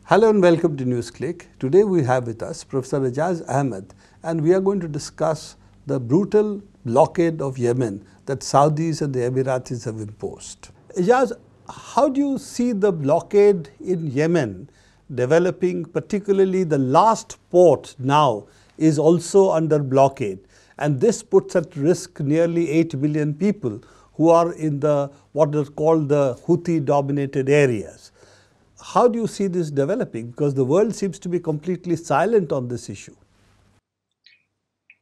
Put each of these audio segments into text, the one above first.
Hello and welcome to Newsclick. Today we have with us Professor Ijaz Ahmed, and we are going to discuss the brutal blockade of Yemen that Saudis and the Emiratis have imposed. Ijaz, how do you see the blockade in Yemen developing? Particularly the last port now is also under blockade, and this puts at risk nearly 8 million people who are in the what is called the Houthi dominated areas. How do you see this developing? Because the world seems to be completely silent on this issue.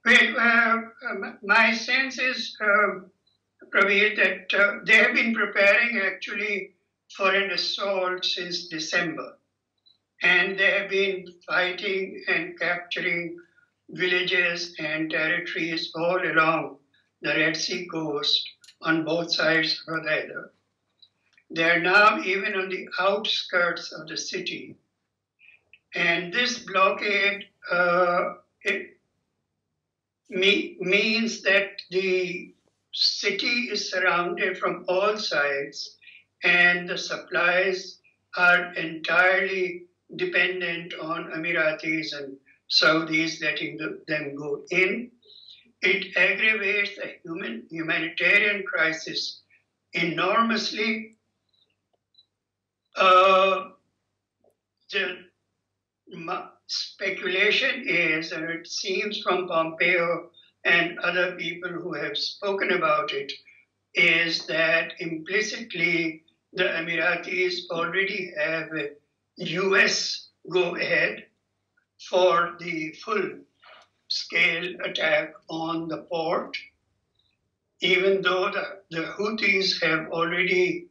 Well, my sense is, Praveen, that they have been preparing actually for an assault since December. And they have been fighting and capturing villages and territories all along the Red Sea coast on both sides of Hudaydah. They are now even on the outskirts of the city. And this blockade means that the city is surrounded from all sides and the supplies are entirely dependent on Emiratis and Saudis letting them go in. It aggravates the humanitarian crisis enormously. The speculation is, and it seems from Pompeo and other people who have spoken about it, is that implicitly the Emiratis already have a US go-ahead for the full-scale attack on the port, even though the Houthis have already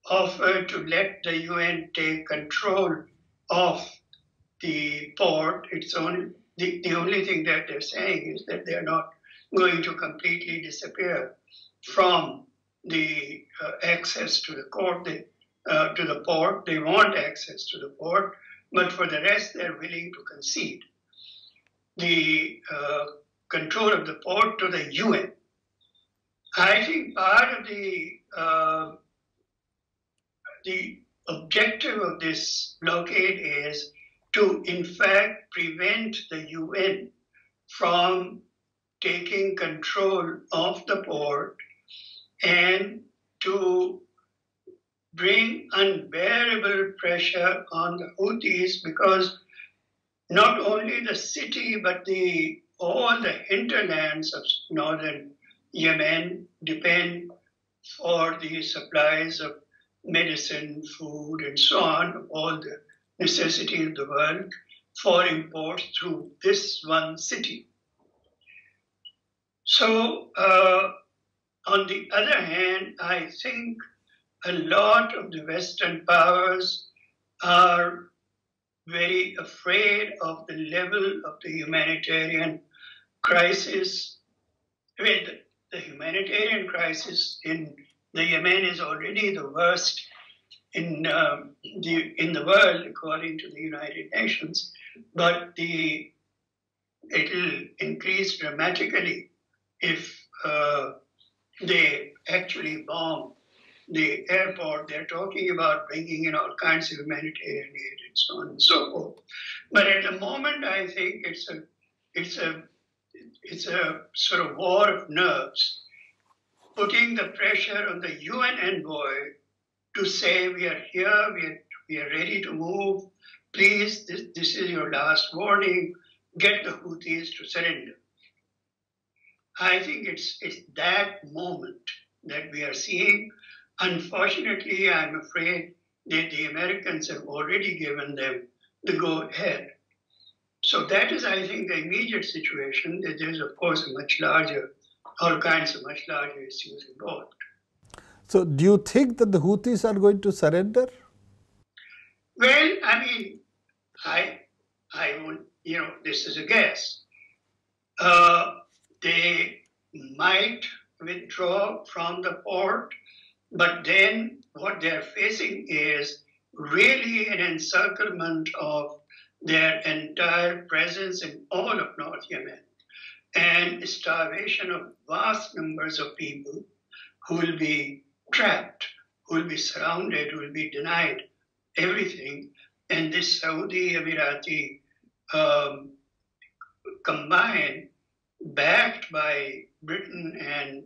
offered to let the UN take control of the port. It's only the only thing that they're saying is that they're not going to completely disappear from the access to the port. They want access to the port, but for the rest, they're willing to concede the control of the port to the UN. I think part of the objective of this blockade is to, in fact, prevent the UN from taking control of the port and to bring unbearable pressure on the Houthis, because not only the city but all the hinterlands of northern Yemen depend for the supplies of medicine, food, and so on, all the necessities of the world for import through this one city. So, on the other hand, I think a lot of the Western powers are very afraid of the level of the humanitarian crisis. I mean, the humanitarian crisis in the Yemen is already the worst in the world, according to the United Nations, but it will increase dramatically if they actually bomb the airport. They're talking about bringing in all kinds of humanitarian aid and so on and so forth. But at the moment, I think it's a sort of war of nerves, putting the pressure on the UN envoy to say, we are here, we are ready to move, please, this is your last warning, get the Houthis to surrender. I think it's that moment that we are seeing. Unfortunately, I'm afraid that the Americans have already given them the go-ahead. So that is, I think, the immediate situation. That there's, of course, all kinds of much larger issues involved. So do you think that the Houthis are going to surrender? Well, I mean, I won't, this is a guess. They might withdraw from the port, but then what they're facing is really an encirclement of their entire presence in all of North Yemen, and starvation of vast numbers of people who will be trapped, who will be surrounded, who will be denied everything. and this Saudi Emirati combined, backed by Britain and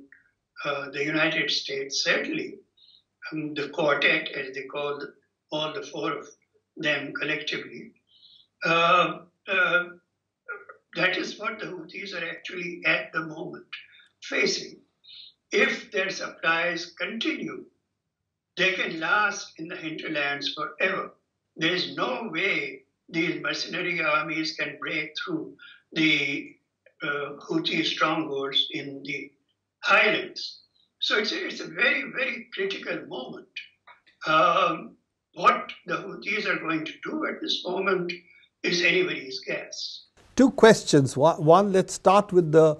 the United States, certainly the quartet, as they call all the four of them collectively. That is what the Houthis are actually at the moment facing. If their supplies continue, they can last in the hinterlands forever. There is no way these mercenary armies can break through the Houthi strongholds in the highlands. So it's a very, very critical moment. What the Houthis are going to do at this moment is anybody's guess. Two questions. One, let's start with the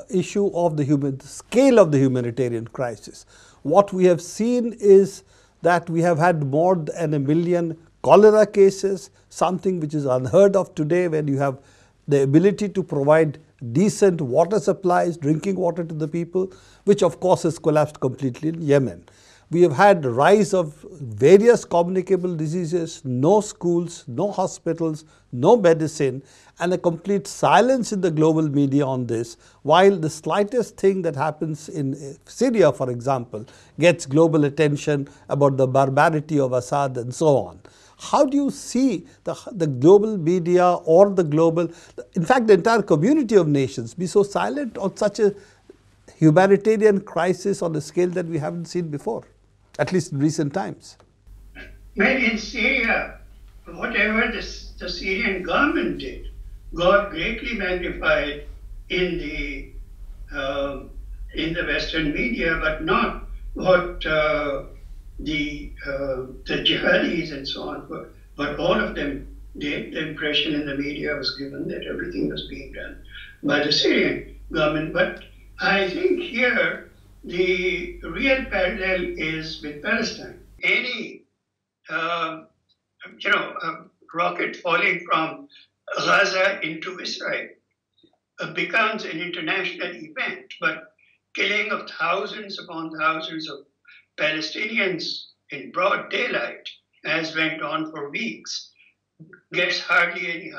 issue of the scale of the humanitarian crisis. What we have seen is that we have had more than 1 million cholera cases, something which is unheard of today when you have the ability to provide decent water supplies, drinking water to the people, which of course has collapsed completely in Yemen. We have had the rise of various communicable diseases, no schools, no hospitals, no medicine, and a complete silence in the global media on this, while the slightest thing that happens in Syria, for example, gets global attention about the barbarity of Assad and so on. How do you see the global media or the global, in fact the entire community of nations, be so silent on such a humanitarian crisis on a scale that we haven't seen before, at least in recent times? Well, in Syria, whatever the Syrian government did got greatly magnified in the Western media, but not what the jihadis and so on, but all of them did. The impression in the media was given that everything was being done by the Syrian government. But I think here the real parallel is with Palestine. Any rocket falling from Gaza into Israel becomes an international event, but killing of thousands upon thousands of Palestinians in broad daylight, as went on for weeks, gets hardly any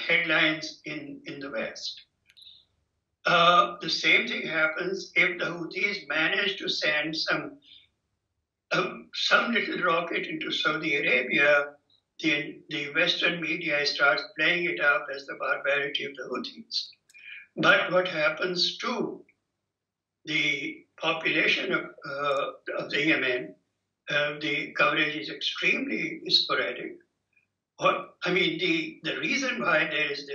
headlines in the West. The same thing happens if the Houthis manage to send some little rocket into Saudi Arabia. The Western media starts playing it up as the barbarity of the Houthis. But what happens to the population of the Yemen, the coverage is extremely sporadic. The reason why there is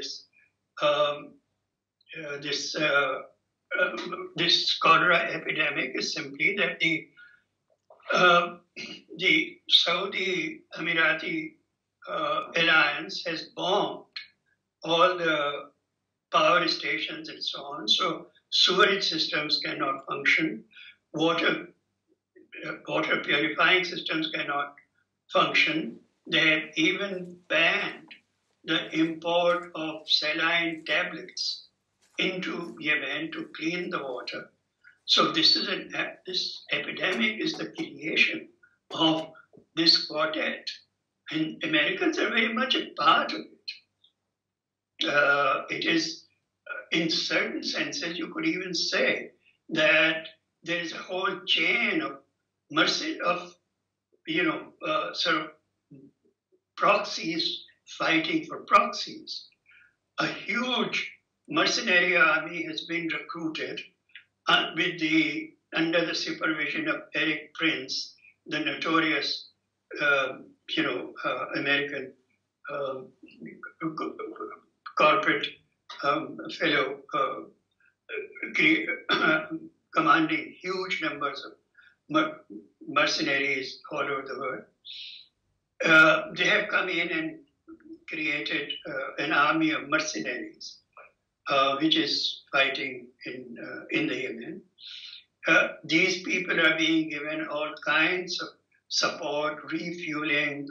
this cholera epidemic is simply that the Saudi Emirati alliance has bombed all the power stations and so on. So sewerage systems cannot function, water purifying systems cannot function. They have even banned the import of saline tablets into Yemen to clean the water. So this epidemic is the creation of this quartet, and Americans are very much a part of it. It is, in certain senses, you could even say that there is a whole chain of sort of proxies fighting for proxies. A huge mercenary army has been recruited under the supervision of Eric Prince, the notorious American corporate fellow, commanding huge numbers of mercenaries all over the world. They have come in and created an army of mercenaries, which is fighting in the Yemen. These people are being given all kinds of support, refueling,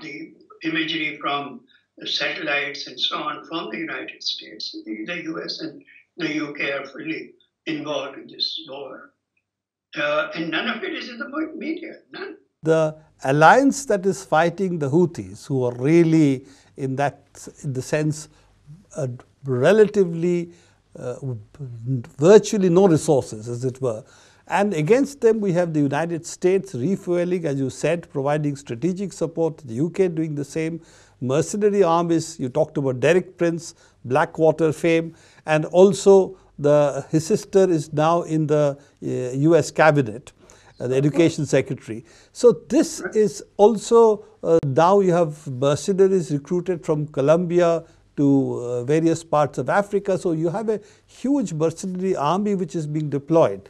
the imagery from the satellites and so on from the United States. The US and the UK are fully involved in this war. And none of it is in the media, none. The alliance that is fighting the Houthis, who are really in the sense relatively virtually no resources, as it were. And against them we have the United States refueling, as you said, providing strategic support, the UK doing the same, mercenary armies, you talked about Derek Prince, Blackwater fame, and also his sister is now in the US cabinet, the education secretary. So this is also, now you have mercenaries recruited from Colombia to various parts of Africa. So you have a huge mercenary army which is being deployed.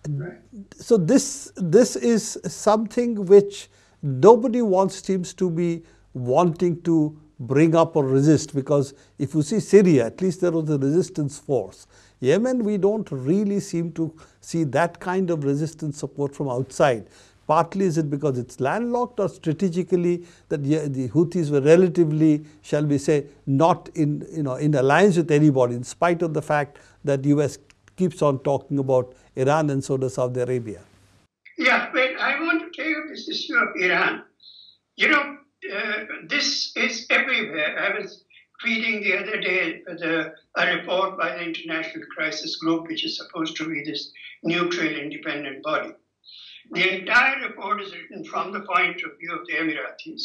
Right. So this is something which nobody seems to be wanting to bring up or resist, because if you see Syria, at least there was a resistance force. Yemen, we don't really seem to see that kind of resistance support from outside. Partly is it because it's landlocked, or strategically that the Houthis were relatively, shall we say, not in alliance with anybody, in spite of the fact that US keeps on talking about Iran and so does Saudi Arabia. Yeah, but I want to take up this issue of Iran. You know, this is everywhere. I was reading the other day a report by the International Crisis Group, which is supposed to be this neutral, independent body. The entire report is written from the point of view of the Emiratis.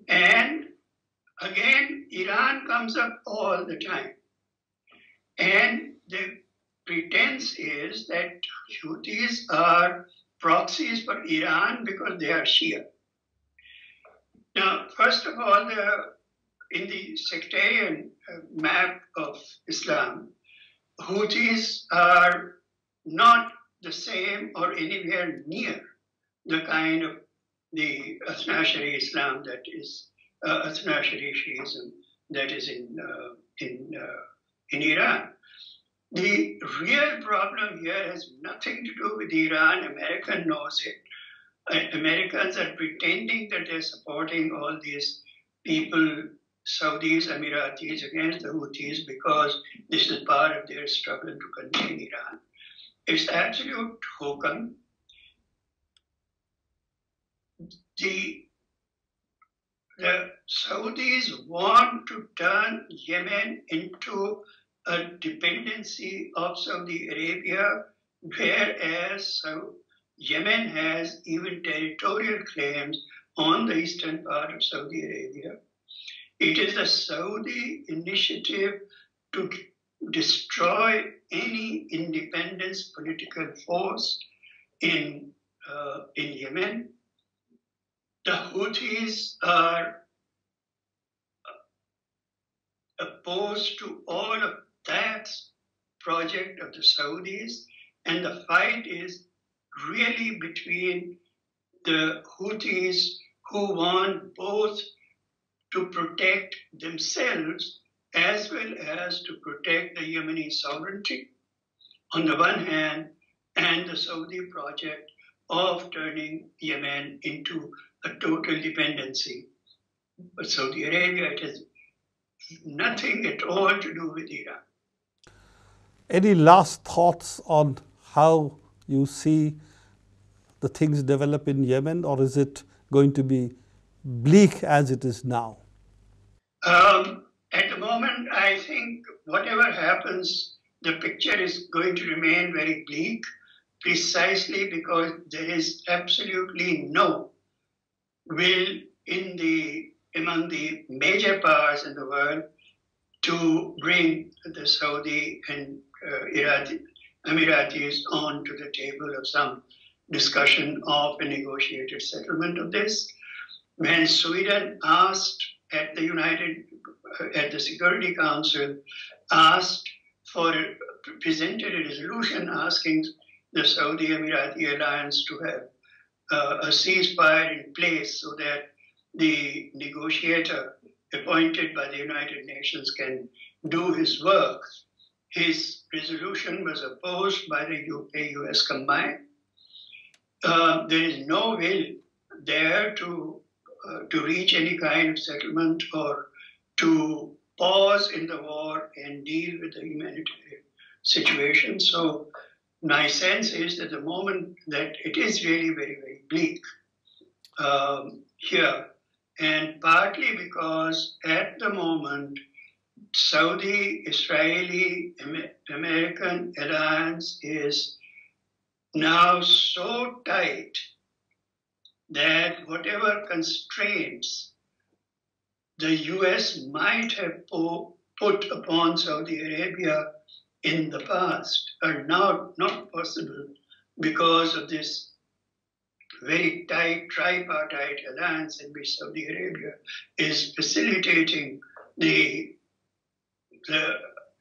And again, Iran comes up all the time. And the pretense is that Houthis are proxies for Iran because they are Shia. Now, first of all, in the sectarian map of Islam, Houthis are not the same or anywhere near the kind of the Asna-Shari Islam that is Asna-Shari Shiism that is in Iran. The real problem here has nothing to do with Iran. America knows it. Americans are pretending that they're supporting all these people, Saudis, Emiratis, against the Houthis because this is part of their struggle to contain Iran. It's absolute hokum. The Saudis want to turn Yemen into a dependency of Saudi Arabia, whereas Yemen has even territorial claims on the eastern part of Saudi Arabia. It is a Saudi initiative to destroy any independence political force in Yemen. The Houthis are opposed to all of that project of the Saudis, and the fight is really between the Houthis, who want both to protect themselves as well as to protect the Yemeni sovereignty on the one hand, and the Saudi project of turning Yemen into a total dependency. But Saudi Arabia, it has nothing at all to do with Iran. Any last thoughts on how you see the things develop in Yemen, or is it going to be bleak as it is now? At the moment, I think whatever happens, the picture is going to remain very bleak, precisely because there is absolutely no will among the major powers in the world to bring the Saudi and Emiratis on to the table of some discussion of a negotiated settlement of this. When Sweden asked at the Security Council, presented a resolution asking the Saudi Emirati alliance to have a ceasefire in place so that the negotiator appointed by the United Nations can do his work. His resolution was opposed by the UK-US combined. There is no will there to reach any kind of settlement or to pause in the war and deal with the humanitarian situation. So my sense is that the moment that it is really very, very bleak here, and partly because at the moment Saudi-Israeli-American alliance is now so tight that whatever constraints the US might have put upon Saudi Arabia in the past are now not possible because of this very tight tripartite alliance in which Saudi Arabia is facilitating the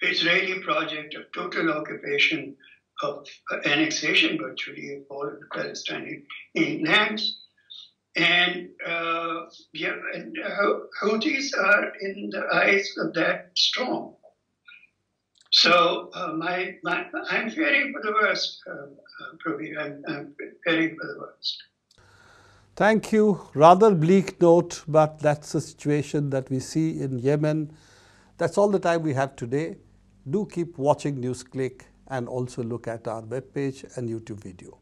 Israeli project of total occupation of annexation virtually of all of the Palestinian lands. And Houthis are in the eyes of that storm. So I'm fearing for the worst, Prabir. I'm fearing for the worst. Thank you. Rather bleak note, but that's the situation that we see in Yemen. That's all the time we have today. Do keep watching Newsclick and also look at our webpage and YouTube video.